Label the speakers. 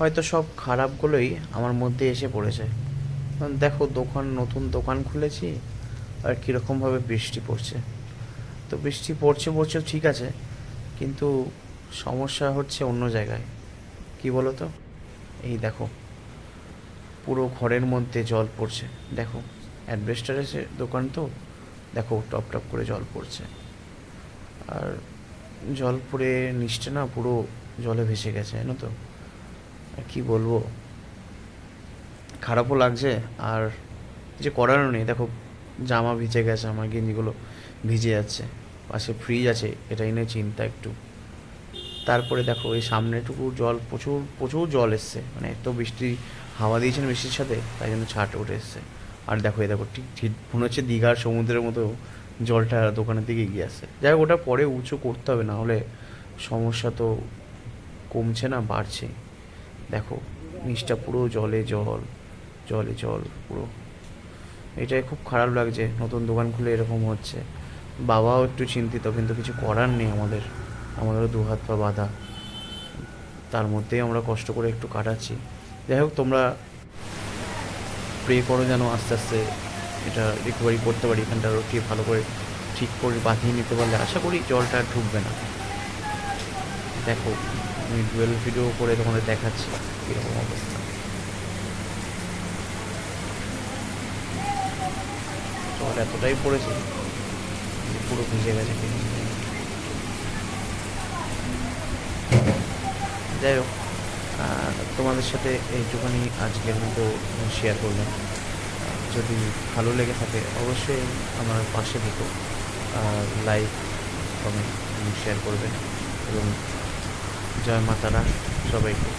Speaker 1: হয়তো সব খারাপগুলোই আমার মধ্যে এসে পড়েছে। দেখো, নতুন দোকান খুলেছি, আর কীরকমভাবে বৃষ্টি পড়ছে। তো বৃষ্টি পড়ছে পড়ছে ঠিক আছে, কিন্তু সমস্যা হচ্ছে অন্য জায়গায়। কি বলো তো? এই দেখো, পুরো ঘরের মধ্যে জল পড়ছে। দেখো, অ্যাডভেস্টারের দোকান তো, দেখো টপ টপ করে জল পড়ছে। আর জল পড়ে নিচটা না পুরো জলে ভেসে গেছে, জানো তো। আর কী বলবো, খারাপও লাগছে। আর কিছু করারও নেই। দেখো, জামা ভিজে গেছে, আমার গেঞ্জিগুলো ভিজে যাচ্ছে। পাশে ফ্রিজ আছে, এটাই নিয়ে চিন্তা একটু। তারপরে দেখো, এই সামনেটুকু জল, প্রচুর প্রচুর জল এসছে, মানে এত বৃষ্টি, হাওয়া দিয়েছেন বৃষ্টির সাথে, তাই জন্য ছাট উঠে এসছে। আর দেখো, এই দেখো, ঠিক ঠিক মনে হচ্ছে দীঘার সমুদ্রের মতো জলটা দোকানের দিকে এগিয়ে আসছে। যাই হোক, ওটা পরে উঁচু করতে হবে, না হলে সমস্যা তো কমছে না, বাড়ছে। দেখো, নিচটা পুরো জলে জল, জলে জল পুরো। এটাই খুব খারাপ লাগছে, নতুন দোকান খুলে এরকম হচ্ছে। বাবাও একটু চিন্তিত, কিন্তু কিছু করার নেই আমাদের, আমাদেরও দু হাত পা বাঁধা। তার মধ্যেই আমরা কষ্ট করে একটু কাটাচ্ছি। যাই হোক, তোমরা প্রে করো যেন আস্তে আস্তে এটা রিকভারি করতে পারি, এখানটা রটিয়ে ভালো করে ঠিক করে বাঁধিয়ে নিতে পারলে আশা করি জলটা আর ঢুকবে না। দেখো, আমি ডুয়েল ভিডিও করে তোমাদের দেখাচ্ছি কীরকম অবস্থা। জল এতটাই পড়েছে, পুরো ভিজে গেছে। যাই হোক, তোমাদের সাথে এইটুখানি আজকের মতো শেয়ার করলাম। যদি ভালো লেগে থাকে অবশ্যই আমার পাশে থেকো, আর লাইক, কমেন্ট, শেয়ার করবেন। এবং জয় মা তারা সবাইকে।